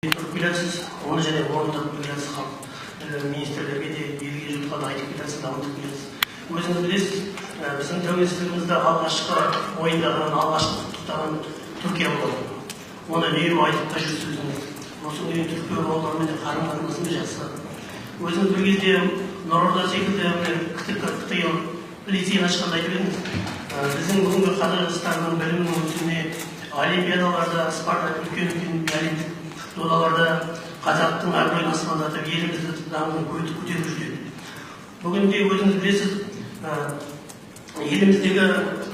Bilasiz, onu және орындап bilasiz халық министрлерге де елге жұртқа айтып bilasiz, дамытып bilasiz. Өзіңіз білесіз, біздің тәуелсіздігімізді алғашқы мойындаған, алғашқы құттықтаған Түркия болды. Оны үнемі айтып та жүрсіз өзіңіз. Осы үнемі түркі бауырлармен қарым-қатынасымыз жақсы. Өзіңіз бір кезде Нұрорда секілді КТК лицейін ашқанда айтып едіңіз. Біздің бүгінгі Қазақстанның білімінің өсуіне олимпиадаларда, спорт үлкен әлемдік додаларда қазақтың абыройын асқандатып, елімізді дамуын көтеріп жүреді. Бүгінде өзіңіз білесіз, еліміздегі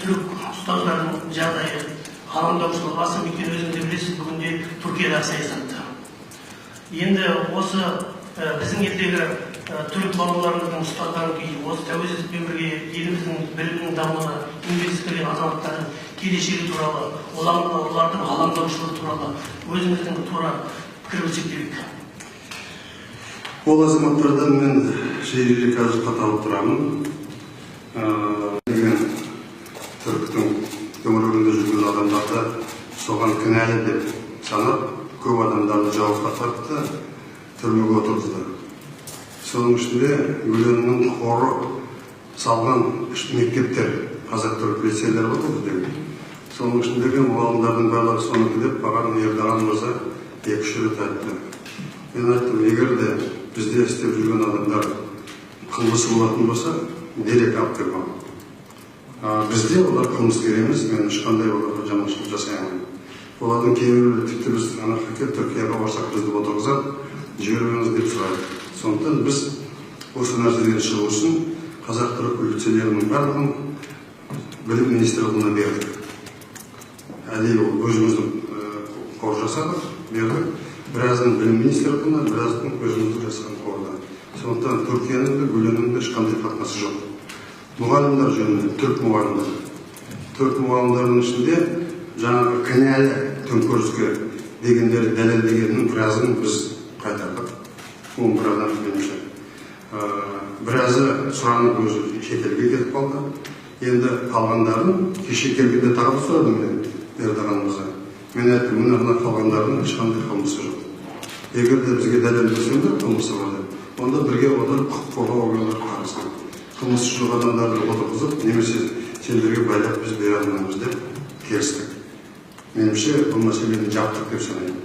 түрік ұстаздардың жағдайы алаңдаушылық басым екен. Өзіңіз білесіз, бүгінде Түркиядағы саясатта. Енді осы біздің елдегі түрік бауырларымыздың ұстаздарын кейін осы тәуелсіздікпен бірге еліміздің білімінің дамуына еңбек сіңірген азаматтардың келешегі туралы, олардың алаңдаушылығы туралы өзіміздің тура пікір білсек керек. Ол азаматтардан мен жиі қазір қаталып тұрамын. Түріктің төңірегінде жүрген адамдарды соған кінәлі деп санап, көп адамдарды жауапқа тартты, түрмеге отырғызды. Соның ішінде Гүленнің қоры салған мектептер, қазақ-түрік лицейлер болды. Соның ішіндегі мұғалімдардың барлығы соны деп маған Ердоған мырза 2-3 рет айтты. Мен айттым, егер де бізде істеп жүрген адамдар қылмысы болатын болса, дерек алып бермем. Бізде олар қылмыскер емес, мен ешқандай оларға жаманшылық жасай алмаймын. Олардың кейбіреулері тіпті біз Түркияға барсақ бізді отырғызып, жібермеңіз деп сұрайды. Сондықтан біз осы нәрседен шығу үшін қазақ-түрік лицейлерінің барлығын білім министрлігіне бердік. Әдейі өзіміздің қор жасадық, бердік. Біразын білім министрлігіне, біразын өзіміздің жасаған қорда. Сондықтан Түркияның да Гүленнің де ешқандай қатынасы жоқ. Мұғалімдер жөнінде, түрік мұғалімдер. Түрік мұғалімдердің ішінде жаңағы кінәлі төңкеріске дегендері дәлелдегеннің біразын біз қайтардық. Оның біраздан меніңше. Біразы сұранып өзі шетелге кетіп қалды. Енді қалғандарын кеше келгенде тағы сұрадым мен Ердоған мырза. Мен айттым, мына қалғандардың ешқандай қылмысы жоқ. Егер де бізге дәлелдесеңдер қылмысы бар деп, онда бірге олар құқық қорғау органдары қарасın. Қылмысы жоқ адамдарды отырғызып, немесе сендерге байлап біз бере алмаймыз деп келістік. Меніңше бұл мәселені жаптық деп санаймын.